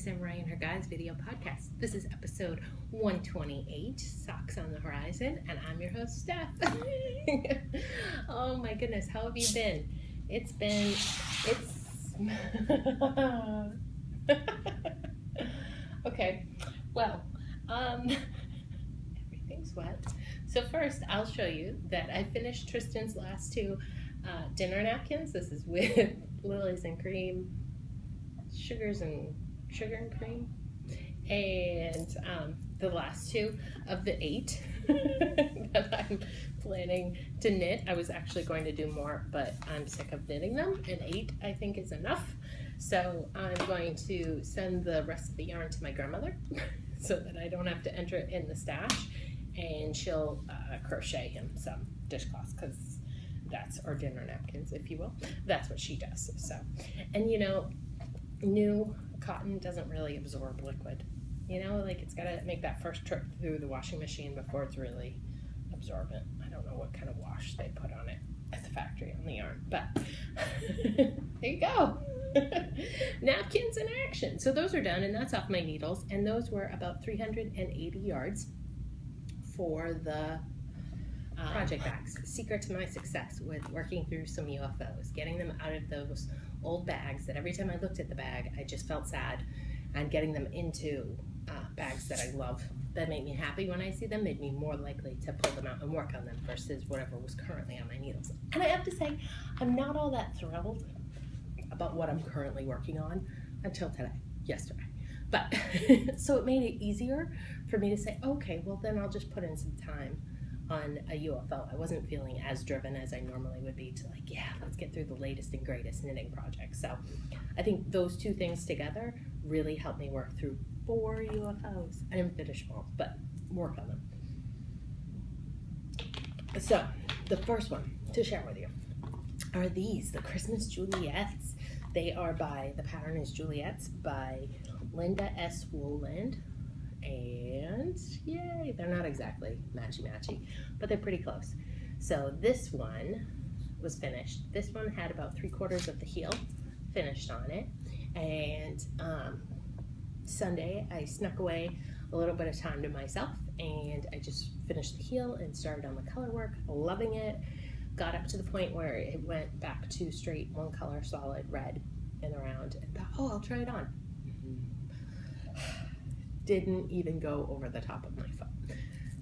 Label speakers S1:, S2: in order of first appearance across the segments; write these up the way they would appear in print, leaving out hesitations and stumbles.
S1: Samurai and Her Guys video podcast. This is episode 128, Socks on the Horizon, and I'm your host, Steph. Oh my goodness, how have you been? Okay, well, everything's wet. So first, I'll show you that I finished Tristan's last two dinner napkins. This is with lilies and cream, sugar and cream, and the last two of the 8 that I'm planning to knit. I was actually going to do more, but I'm sick of knitting them, and 8 I think is enough. So I'm going to send the rest of the yarn to my grandmother so that I don't have to enter it in the stash, and she'll crochet him some dishcloths, because that's, or dinner napkins, if you will. That's what she does. So, and you know, new cotton doesn't really absorb liquid. You know, like it's got to make that first trip through the washing machine before it's really absorbent. I don't know what kind of wash they put on it at the factory on the yarn, but there you go. Napkins in action. So those are done, and that's off my needles, and those were about 380 yards for the project bags. Secret to my success with working through some UFOs, getting them out of those old bags that every time I looked at the bag I just felt sad, and getting them into bags that I love, that make me happy when I see them, made me more likely to pull them out and work on them versus whatever was currently on my needles. And I have to say, I'm not all that thrilled about what I'm currently working on until yesterday. But so it made it easier for me to say, okay, well then I'll just put in some time on a UFO. I wasn't feeling as driven as I normally would be to, like, yeah, let's get through the latest and greatest knitting project. So I think those two things together really helped me work through 4 UFOs. I didn't finish them all, but work on them. So the first one to share with you are these, the Christmas Juliets. They are by, the pattern is Juliets by Linda S. Woolland. And yay, they're not exactly matchy-matchy, but they're pretty close. So this one was finished. This one had about 3/4 of the heel finished on it. And Sunday, I snuck away a little bit of time to myself, and I just finished the heel and started on the color work, loving it. Got up to the point where it went back to straight one color, solid red in the round, and thought, oh, I'll try it on. Didn't even go over the top of my foot.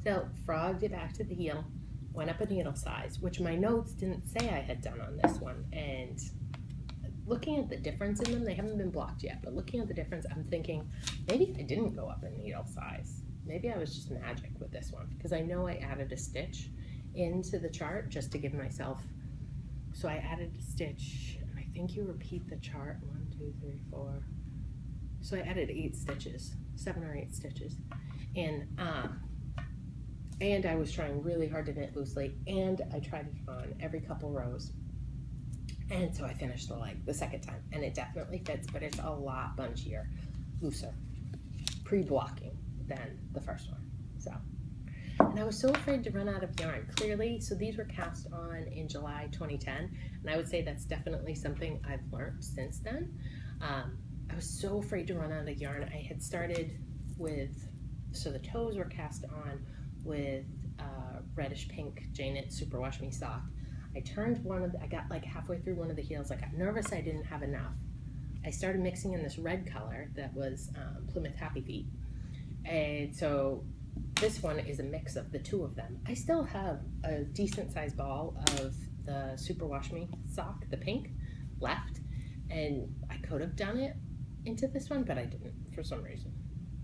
S1: So frogged it back to the heel, went up a needle size, which my notes didn't say I had done on this one. And looking at the difference in them, they haven't been blocked yet, but looking at the difference, I'm thinking, maybe I didn't go up a needle size. Maybe I was just magic with this one, because I know I added a stitch into the chart just to give myself, so I added a stitch, and I think you repeat the chart, 1, 2, 3, 4. So I added 8 stitches, 7 or 8 stitches, and I was trying really hard to knit loosely, and I tried it on every couple rows, and so I finished the leg the second time, and it definitely fits, but it's a lot bunchier, looser, pre-blocking than the first one. So, and I was so afraid to run out of yarn. Clearly, so these were cast on in July 2010, and I would say that's definitely something I've learned since then. I was so afraid to run out of yarn. I had started with, so the toes were cast on with reddish pink J-knit Superwash Me sock. I turned I got like halfway through one of the heels. I got nervous I didn't have enough. I started mixing in this red color that was Plymouth Happy Feet. And so this one is a mix of the 2 of them. I still have a decent sized ball of the Superwash Me sock, the pink, left. And I could have done it into this one, but I didn't for some reason.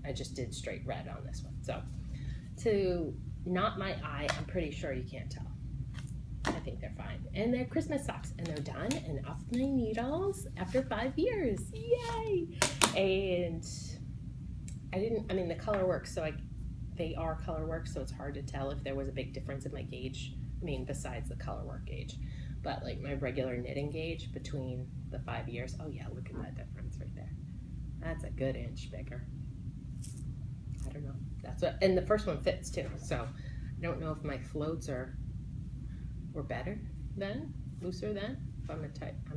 S1: I just did straight red on this one. So to not my eye, I'm pretty sure you can't tell. I think they're fine. And they're Christmas socks, and they're done and off my needles after 5 years. Yay! And I mean, the color works, so they are color work, so it's hard to tell if there was a big difference in my gauge. I mean, besides the color work gauge. But like my regular knitting gauge between the 5 years, oh yeah, look at that difference right there. That's a good inch bigger. I don't know. That's what, and the first one fits too. So I don't know if my floats were better then, looser then. If I'm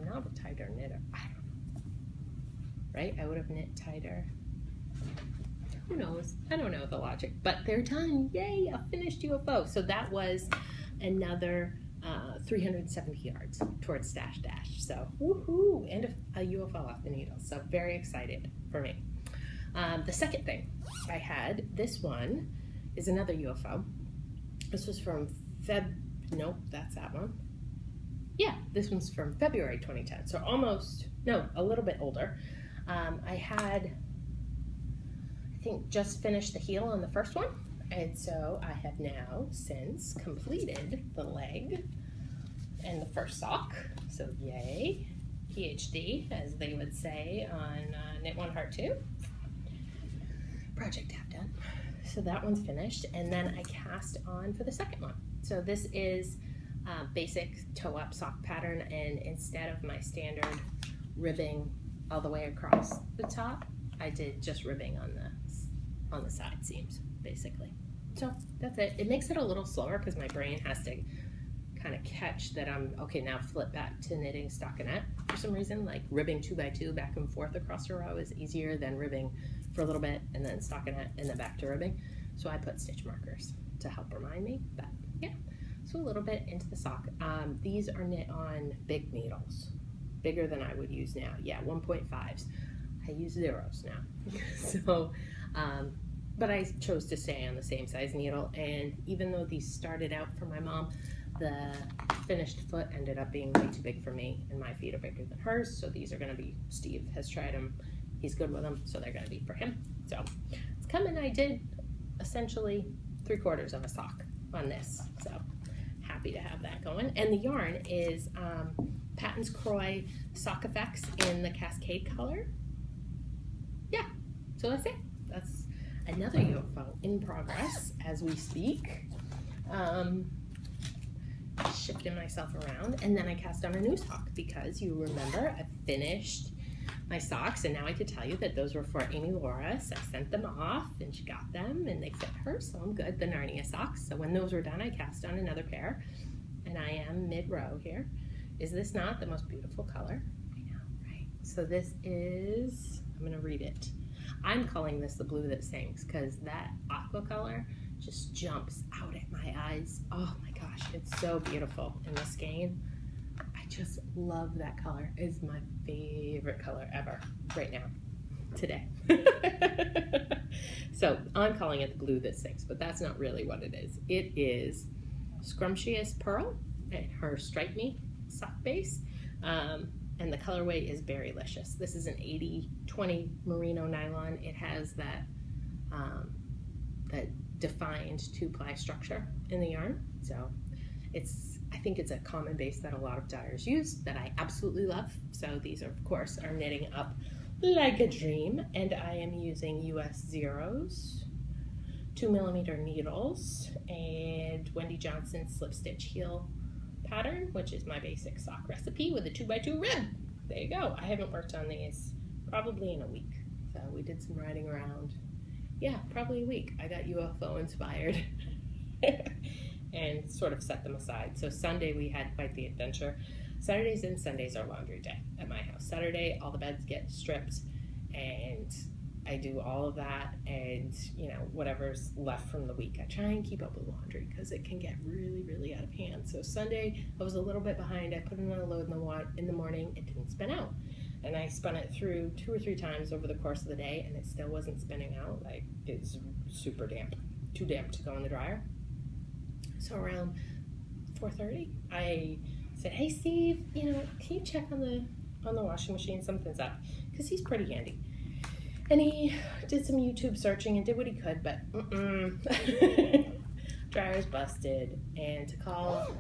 S1: not a tighter knitter. I don't know. Right? I would have knit tighter Who knows? I don't know the logic, but they're done. Yay, a finished UFO. So that was another 370 yards towards Stash Dash. So woohoo, and a UFO off the needle. So very excited for me. The second thing I had, this one is another UFO. This was from nope, that's that one. Yeah, this one's from February 2010. So a little bit older. I had, I think, just finished the heel on the first one. And so I have now since completed the leg and the first sock. So yay, PhD, as they would say on Knit One Heart 2. Project half done. So that one's finished, and then I cast on for the second one. So this is basic toe-up sock pattern, and instead of my standard ribbing all the way across the top, I did just ribbing on the side seams, basically. So that's it. It makes it a little slower because my brain has to kind of catch that I'm, okay, now flip back to knitting stockinette. For some reason, like ribbing 2x2 back and forth across a row is easier than ribbing for a little bit and then stockinette and then back to ribbing. So I put stitch markers to help remind me, but yeah. So a little bit into the sock. These are knit on big needles, bigger than I would use now. Yeah, 1.5s. I use zeros now. So, but I chose to stay on the same size needle, and even though these started out for my mom, the finished foot ended up being way too big for me, and my feet are bigger than hers, so these are going to be, Steve has tried them, he's good with them, so they're going to be for him. So it's coming. I did essentially 3/4 of a sock on this, so happy to have that going. And the yarn is Patton's Croy Sock Effects in the Cascade color. Yeah, so that's it. That's another UFO in progress as we speak. Shifting myself around, and then I cast on a new sock because you remember I finished my socks, and now I could tell you that those were for Amy Laura. So I sent them off and she got them and they fit her, so I'm good. The Narnia Socks. So when those were done, I cast on another pair, and I am mid-row here. Is this not the most beautiful color? I know, right? So this is, I'm gonna read it. I'm calling this the blue that sings because that aqua color just jumps out at my eyes. Oh my gosh, it's so beautiful in the skein. I just love that color. It's my favorite color ever right now, today. So I'm calling it the blue that sings, but that's not really what it is. It is Scrumptious Pearl and her Stripe Me sock base. And the colorway is Berrylicious. This is an 80/20 merino nylon. It has that that defined 2-ply structure in the yarn. So I think it's a common base that a lot of dyers use that I absolutely love. So these are, of course, are knitting up like a dream, and I am using US zeros, 2mm needles, and Wendy Johnson slip stitch heel pattern, which is my basic sock recipe with a 2x2 rib. There you go. I haven't worked on these probably in a week. So we did some riding around. Yeah, probably a week. I got UFO inspired and sort of set them aside. So Sunday we had quite the adventure. Saturdays and Sundays are laundry day at my house. Saturday, all the beds get stripped and I do all of that, and you know, whatever's left from the week, I try and keep up with laundry because it can get really, really out of hand. So Sunday, I was a little bit behind. I put it on a load in the morning. It didn't spin out, and I spun it through 2 or 3 times over the course of the day, and it still wasn't spinning out. Like, it's super damp, too damp to go in the dryer. So around 4:30, I said, "Hey Steve, you know, can you check on the washing machine? Something's up," because he's pretty handy. And he did some YouTube searching and did what he could, but dryer's busted. And to call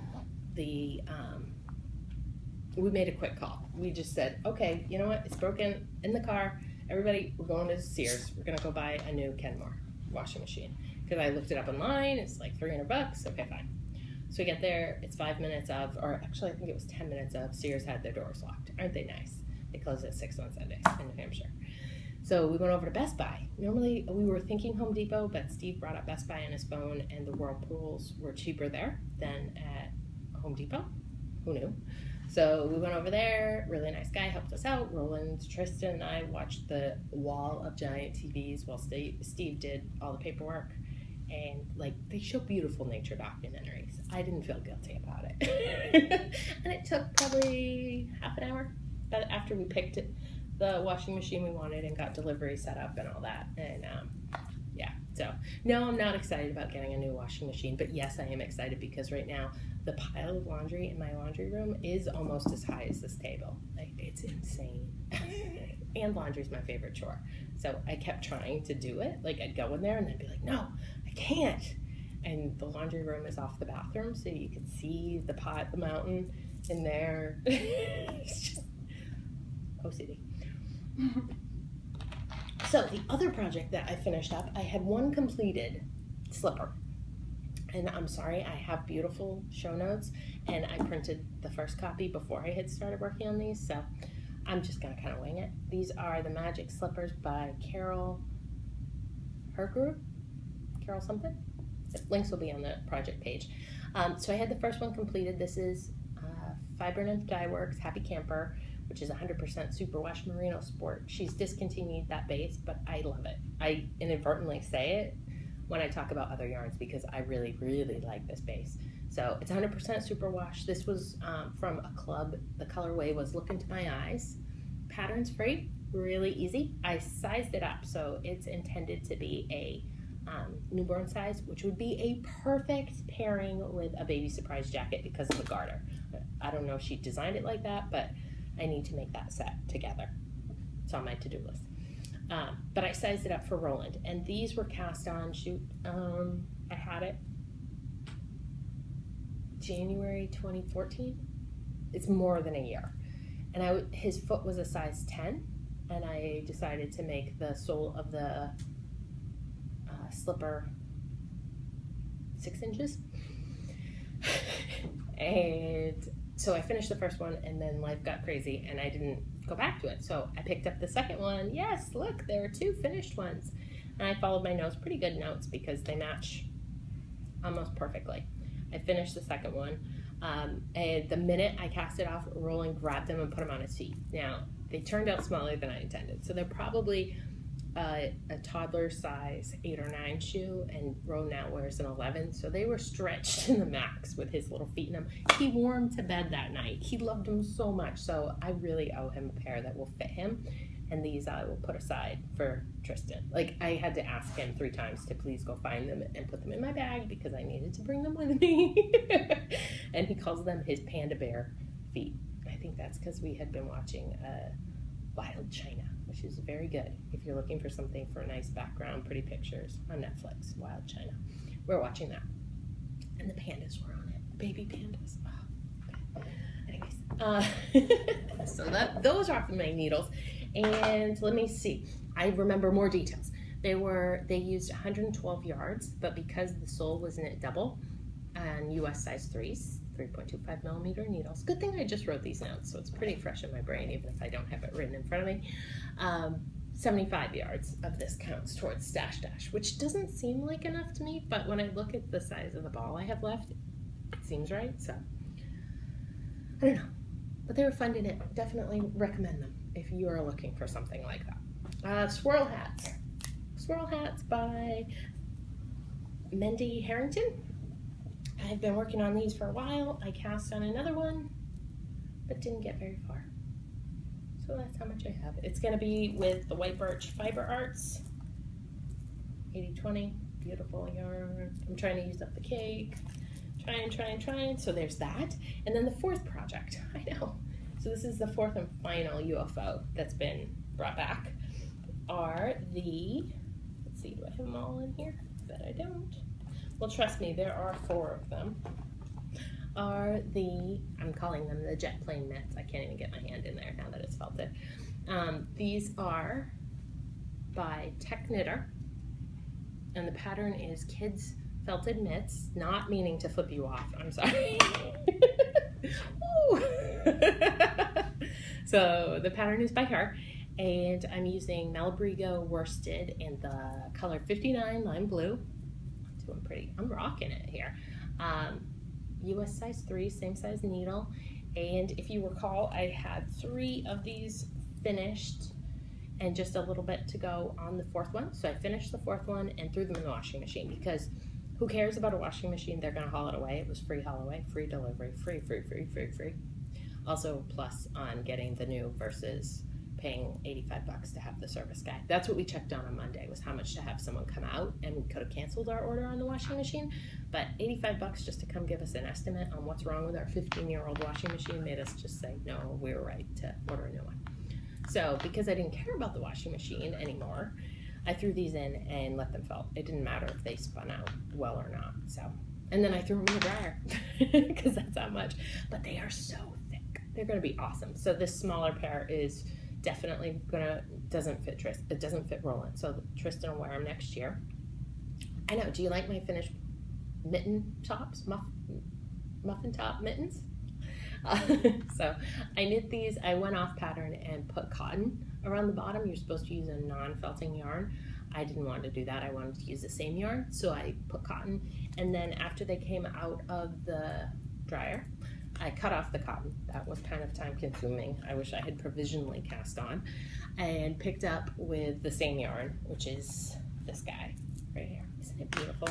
S1: the, we made a quick call. We just said, okay, you know what? It's broken in the car. Everybody, we're going to Sears. We're going to go buy a new Kenmore washing machine. Because I looked it up online. It's like $300. Okay, fine. So we get there. It's 5 minutes of, or actually I think it was 10 minutes of, Sears had their doors locked. Aren't they nice? They close at 6 on Sundays in New Hampshire. So we went over to Best Buy. Normally we were thinking Home Depot, but Steve brought up Best Buy on his phone, and the Whirlpools were cheaper there than at Home Depot. Who knew? So we went over there, really nice guy helped us out. Roland, Tristan, and I watched the wall of giant TVs while Steve did all the paperwork. And like, they show beautiful nature documentaries. I didn't feel guilty about it. And it took probably half an hour after we picked the washing machine we wanted and got delivery set up and all that. And yeah, so no, I'm not excited about getting a new washing machine, but yes, I am excited because right now the pile of laundry in my laundry room is almost as high as this table. Like, it's insane. And laundry's my favorite chore. So I kept trying to do it. Like, I'd go in there and then be like, no, I can't. And the laundry room is off the bathroom, so you can see the pot, the mountain in there. It's just OCD. So the other project that I finished up, I had one completed slipper. And I'm sorry, I have beautiful show notes, and I printed the first copy before I had started working on these, so I'm just going to kind of wing it. These are the Magic Slippers by Carol Hergroup. Carol something? The links will be on the project page. So I had the first one completed. This is Fiber Nymph Dye Works Happy Camper, which is 100% superwash merino sport. She's discontinued that base, but I love it. I inadvertently say it when I talk about other yarns because I really, really like this base. So it's 100% superwash. This was from a club. The colorway was Look Into My Eyes. Pattern's free, really easy. I sized it up, so it's intended to be a newborn size, which would be a perfect pairing with a baby surprise jacket because of the garter. I don't know if she designed it like that, but I need to make that set together. It's on my to-do list. But I sized it up for Roland, and these were cast on, I had it January 2014. It's more than a year. And his foot was a size 10, and I decided to make the sole of the slipper 6 inches. And so I finished the first one, and then life got crazy, and I didn't go back to it. So I picked up the second one. Yes, look, there are 2 finished ones. And I followed my notes, pretty good notes, because they match almost perfectly. I finished the second one. And the minute I cast it off, Roland grabbed them and put them on his feet. Now, they turned out smaller than I intended. So they're probably a toddler size 8 or 9 shoe, and Ro now wears an 11, so they were stretched to the max with his little feet in them. He wore them to bed that night. He loved them so much, so I really owe him a pair that will fit him, and these I will put aside for Tristan. Like, I had to ask him 3 times to please go find them and put them in my bag because I needed to bring them with me. And he calls them his panda bear feet. I think that's because we had been watching Wild China, which is very good if you're looking for something for a nice background, pretty pictures on Netflix. Wild China. We're watching that. And the pandas were on it. Baby pandas. Oh, okay. Anyways, so those are my needles. And let me see. I remember more details. They used 112 yards, but because the sole was knit double and US size 3s, 3.25 millimeter needles. Good thing I just wrote these notes, so it's pretty fresh in my brain, even if I don't have it written in front of me. 75 yards of this counts towards Stash Dash, which doesn't seem like enough to me, but when I look at the size of the ball I have left, it seems right, so I don't know. But they were fun to knit. Definitely recommend them if you are looking for something like that. Squirrel Hats. Squirrel Hats by Mindy Harrington. I've been working on these for a while. I cast on another one, but didn't get very far. So that's how much I have. It's going to be with the White Birch Fiber Arts. 80/20, beautiful yarn. I'm trying to use up the cake. Trying. So there's that. And then the 4th project. I know. So this is the 4th and final UFO that's been brought back. Are the, let's see, do I have them all in here? I bet I don't. Well, trust me, there are 4 of them. Are the, I'm calling them the jet plane mitts. I can't even get my hand in there now that it's felted. These are by Tech Knitter, and the pattern is Kids Felted Mitts, not meaning to flip you off, I'm sorry. So the pattern is by her, and I'm using Malabrigo worsted in the color 59 lime blue. I'm rocking it here. US size 3, same size needle, And if you recall, I had 3 of these finished and just a little bit to go on the 4th one. So I finished the 4th one and threw them in the washing machine, because who cares about a washing machine? They're going to haul it away. It was free haul away, free delivery, free. Also plus on getting the new versus paying $85 to have the service guy. That's what we checked on Monday, was how much to have someone come out, and we could have canceled our order on the washing machine, but $85 just to come give us an estimate on what's wrong with our 15-year-old washing machine made us just say, no, we were right to order a new one. So because I didn't care about the washing machine anymore, I threw these in and let them fall. It didn't matter if they spun out well or not. So, and then I threw them in the dryer because that's how much. But they are so thick. They're going to be awesome. So this smaller pair is definitely doesn't fit Tristan. It doesn't fit Roland. So Tristan will wear them next year. I know. Do you like my finished mitten tops? Muffin top mittens? So I knit these. I went off pattern and put cotton around the bottom. You're supposed to use a non-felting yarn. I didn't want to do that. I wanted to use the same yarn, so I put cotton. And then after they came out of the dryer, I cut off the cotton. That was kind of time consuming. I wish I had provisionally cast on, and picked up with the same yarn, which is this guy right here. Isn't it beautiful?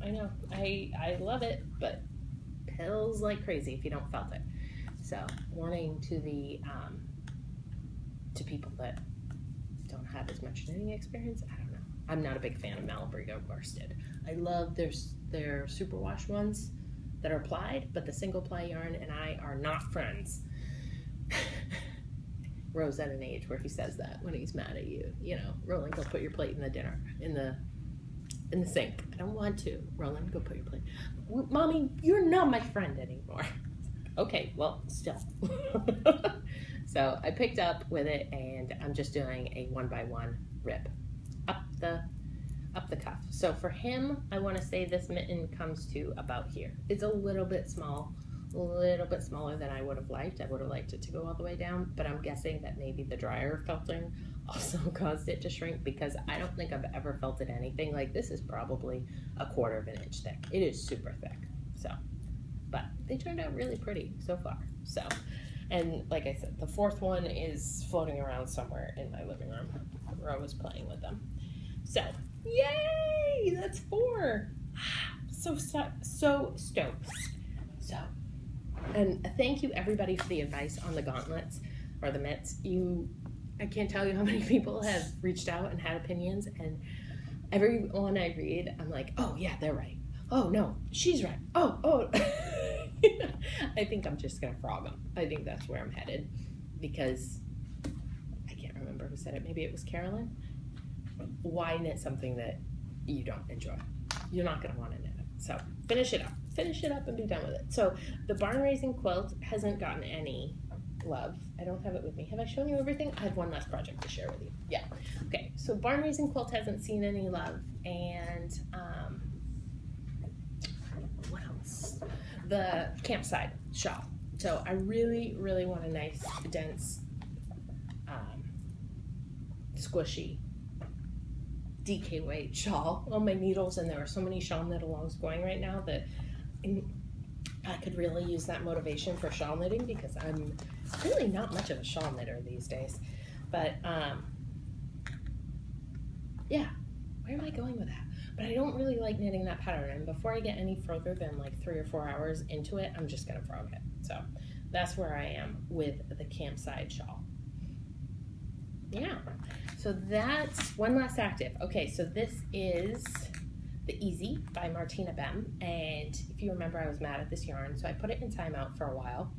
S1: I know. I love it, but pills like crazy if you don't felt it. So warning to the to people that don't have as much knitting experience. I don't know. I'm not a big fan of Malabrigo worsted. I love their superwash ones that are plied, but the single ply yarn and I are not friends. Ro's at an age where he says that when he's mad at you. You know, Roland, go put your plate in the dinner in the sink. I don't want to. Roland, go put your plate. Mommy, you're not my friend anymore. Okay, well, still. So I picked up with it, and I'm just doing a 1x1 rip up the cuff. So for him, I want to say this mitten comes to about here. It's a little bit small, a little bit smaller than I would have liked. I would have liked it to go all the way down, but I'm guessing that maybe the dryer felting also caused it to shrink, because I don't think I've ever felted anything like this. Is probably a 1/4 of an inch thick. It is super thick. So, but they turned out really pretty so far. So, and like I said, the 4th one is floating around somewhere in my living room where I was playing with them. So, yay! That's 4. So stoked. So, and thank you everybody for the advice on the gauntlets or the mitts. I can't tell you how many people have reached out and had opinions, and everyone I read, I'm like, oh yeah, they're right. Oh no, she's right. Oh. I think I'm just gonna frog them. I think that's where I'm headed, because I can't remember who said it. Maybe it was Carolyn. Why knit something that you don't enjoy? You're not gonna want to knit it. So finish it up and be done with it. So the barn raising quilt hasn't gotten any love. I don't have it with me. Have I shown you everything? I have one last project to share with you. Yeah. Okay. So barn raising quilt hasn't seen any love, and what else? The campsite shawl. So I really, really want a nice, dense, squishy DK weight shawl on my needles, and there are so many shawl knit alongs going right now that I could really use that motivation for shawl knitting, because I'm really not much of a shawl knitter these days. But yeah, where am I going with that? But I don't really like knitting that pattern, and before I get any further than like 3 or 4 hours into it, I'm just gonna frog it. So that's where I am with the campsite shawl. Yeah, so that's one last active. Okay, so this is the Easy by Martina Bem, and if you remember, I was mad at this yarn, so I put it in timeout for a while.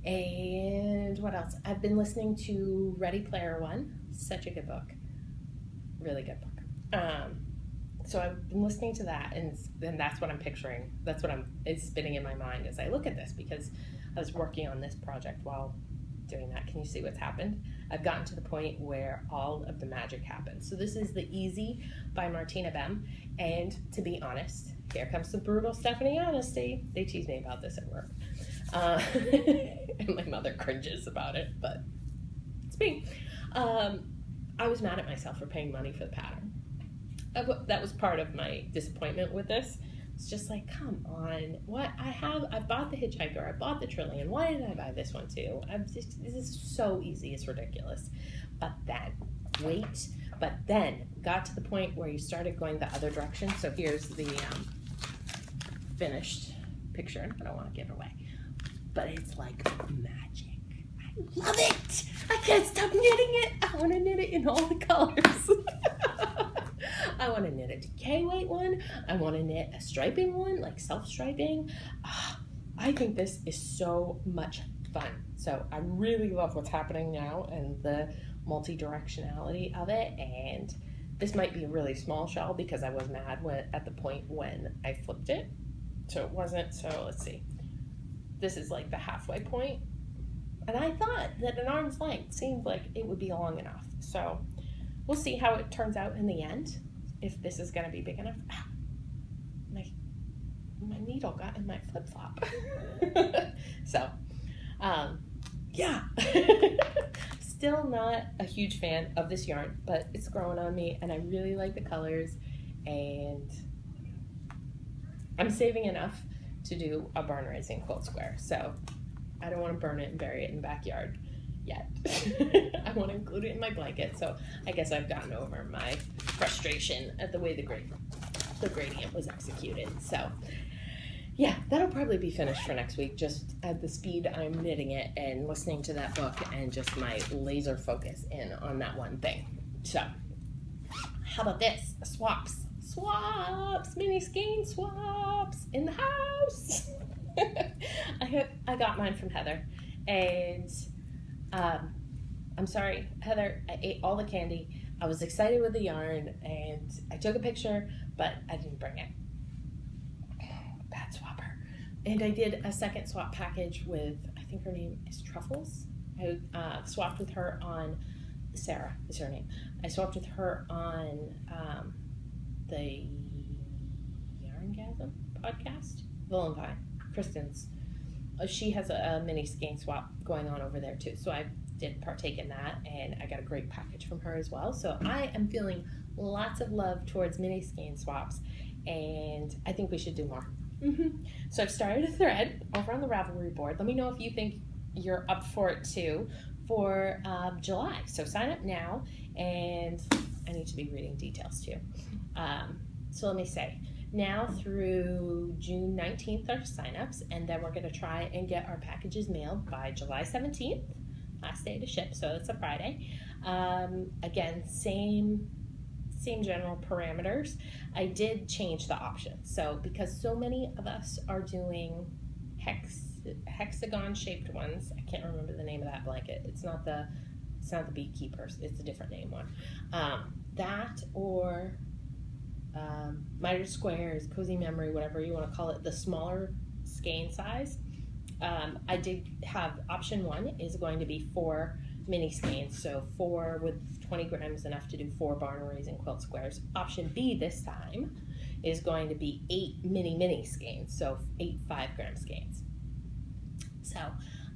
S1: And what else? I've been listening to Ready Player One. Such a good book. Really good book. So I've been listening to that, and that's what I'm picturing. That's what is spinning in my mind as I look at this, because I was working on this project while doing that. Can you see what's happened? I've gotten to the point where all of the magic happens. So this is the Easy by Martina Bem, and to be honest, here comes the brutal Stephanie honesty. They tease me about this at work. And my mother cringes about it, but it's me. I was mad at myself for paying money for the pattern. That was part of my disappointment with this. It's just like, come on, what I bought the Hitchhiker, I bought the Trillion. Why did I buy this one too? This is so easy, it's ridiculous. But then got to the point where you started going the other direction. So here's the finished picture. I don't want to give it away, but it's like magic. I love it. I can't stop knitting it. I want to knit it in all the colors. I want to knit a decay weight one. I want to knit a striping one, like self-striping. I think this is so much fun. So I really love what's happening now and the multi-directionality of it. And this might be a really small shell because I was mad at the point when I flipped it. So it wasn't, so let's see. This is like the halfway point. And I thought that an arm's length seemed like it would be long enough. So we'll see how it turns out in the end, if this is gonna be big enough. My needle got in my flip-flop. So, yeah. Still not a huge fan of this yarn, but it's growing on me and I really like the colors, and I'm saving enough to do a barn raising quilt square. So I don't want to burn it and bury it in the backyard yet. I want to include it in my blanket. So I guess I've gotten over my frustration at the way the gradient was executed. So yeah, that'll probably be finished for next week, just at the speed I'm knitting it and listening to that book and just my laser focus in on that one thing. So how about this? Swaps, mini skein swaps in the house. I got mine from Heather, and I'm sorry, Heather, I ate all the candy. I was excited with the yarn, and I took a picture, but I didn't bring it. Bad swapper. And I did a second swap package with, I think her name is Truffles. I swapped with her on, Sarah is her name. I swapped with her on the Yarngasm podcast, Vine, Kristen's. She has a mini skein swap going on over there too. So I did partake in that, and I got a great package from her as well. So I am feeling lots of love towards mini skein swaps, and I think we should do more. So I've started a thread over on the Ravelry board. Let me know if you think you're up for it too, for July. So sign up now, and I need to be reading details too. So let me say, now through June 19th are signups, and then we're going to try and get our packages mailed by July 17th, last day to ship, so it's a Friday. Again, same general parameters. I did change the options. So because so many of us are doing hexagon shaped ones, I can't remember the name of that blanket. It's not the Beekeepers, it's a different name one. That or mitered squares, cozy memory, whatever you want to call it, the smaller skein size. I did have option 1 is going to be 4 mini skeins, so 4 with 20 grams, enough to do 4 barn raising quilt squares. Option B this time is going to be 8 mini skeins, so 8 5-gram skeins. So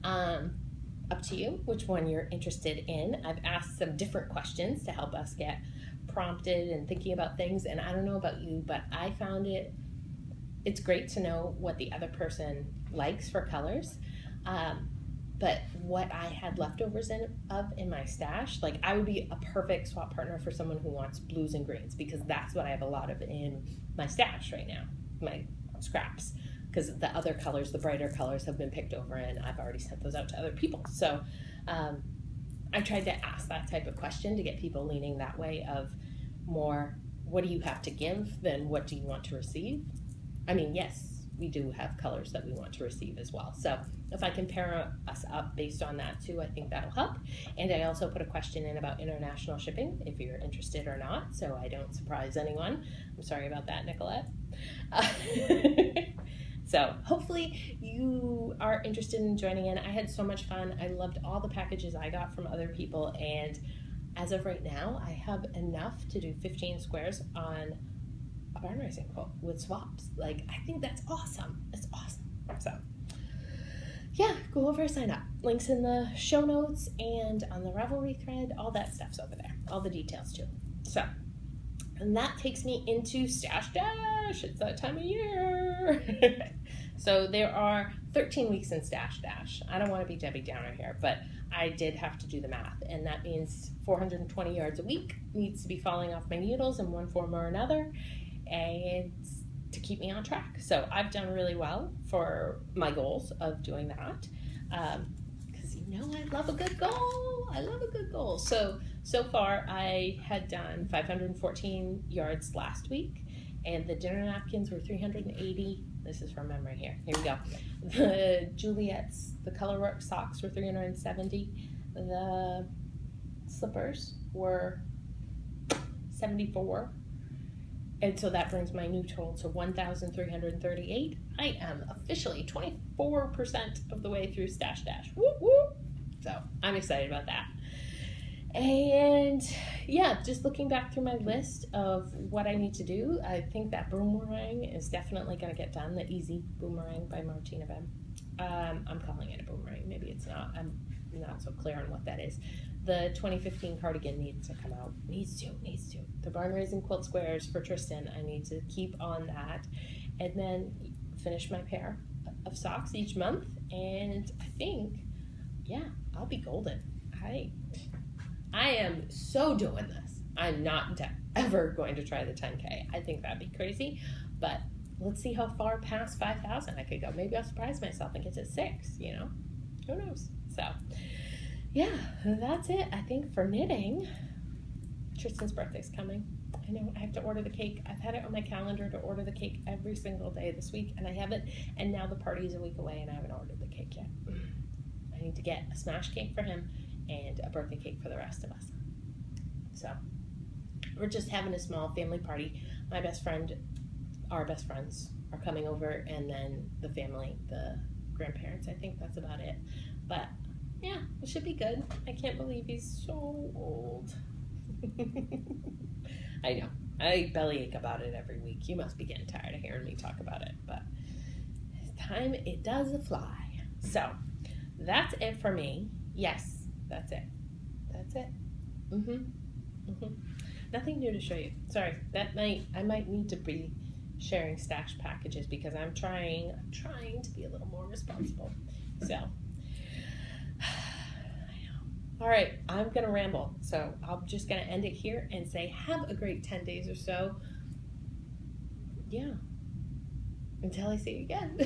S1: up to you which one you're interested in. I've asked some different questions to help us get prompted and thinking about things, and I don't know about you, but I found it's great to know what the other person likes for colors. But what I had leftovers in my stash, like I would be a perfect swap partner for someone who wants blues and greens, because that's what I have a lot of in my stash right now, my scraps, because the other colors, the brighter colors, have been picked over and I've already sent those out to other people. So I tried to ask that type of question to get people leaning that way of more, what do you have to give than what do you want to receive? I mean, yes, we do have colors that we want to receive as well. So if I can pair us up based on that too, I think that'll help. And I also put a question in about international shipping, if you're interested or not, so I don't surprise anyone. I'm sorry about that, Nicolette. So hopefully you are interested in joining in. I had so much fun. I loved all the packages I got from other people, and as of right now, I have enough to do 15 squares on a barn raising quilt with swaps. Like, I think that's awesome. It's awesome. So yeah, go over, sign up. Links in the show notes and on the Ravelry thread. All that stuff's over there. All the details too. So And that takes me into Stash Dash. It's that time of year. So there are 13 weeks in Stash Dash. I don't want to be Debbie Downer here, but I did have to do the math, and that means 420 yards a week needs to be falling off my needles in one form or another, and to keep me on track. So I've done really well for my goals of doing that, because you know I love a good goal. I love a good goal. So far I had done 514 yards last week, and the dinner napkins were 380. This is from memory here. Here we go. The Juliets, the colorwork socks were 370. The slippers were 74. And so that brings my new total to 1,338. I am officially 24% of the way through Stash Dash. Whoop, whoop. So I'm excited about that. And yeah, just looking back through my list of what I need to do, I think that boomerang is definitely going to get done. The Easy Boomerang by Martina Ben. I'm calling it a boomerang. Maybe it's not. I'm not so clear on what that is. The 2015 cardigan needs to come out. Needs to. The Barn Raising Quilt Squares for Tristan. I need to keep on that. And then finish my pair of socks each month. And I think, yeah, I'll be golden. I am so doing this. I'm not ever going to try the 10K. I think that'd be crazy, but let's see how far past 5,000 I could go. Maybe I'll surprise myself and get to 6, you know? Who knows? So, yeah, that's it, I think, for knitting. Tristan's birthday's coming. I know I have to order the cake. I've had it on my calendar to order the cake every single day this week, and I haven't, and now the party's a week away, and I haven't ordered the cake yet. I need to get a smash cake for him and a birthday cake for the rest of us. So we're just having a small family party. My best friend, our best friends are coming over, and then the family, the grandparents. I think that's about it. But yeah, it should be good. I can't believe he's so old. I know. I bellyache about it every week. You must be getting tired of hearing me talk about it, but time it does fly. So that's it for me. Yes. That's it. Nothing new to show you. Sorry, I might need to be sharing stash packages because I'm trying to be a little more responsible. So, I know. All right, I'm gonna ramble. So I'm just gonna end it here and say, have a great 10 days or so. Yeah. Until I see you again.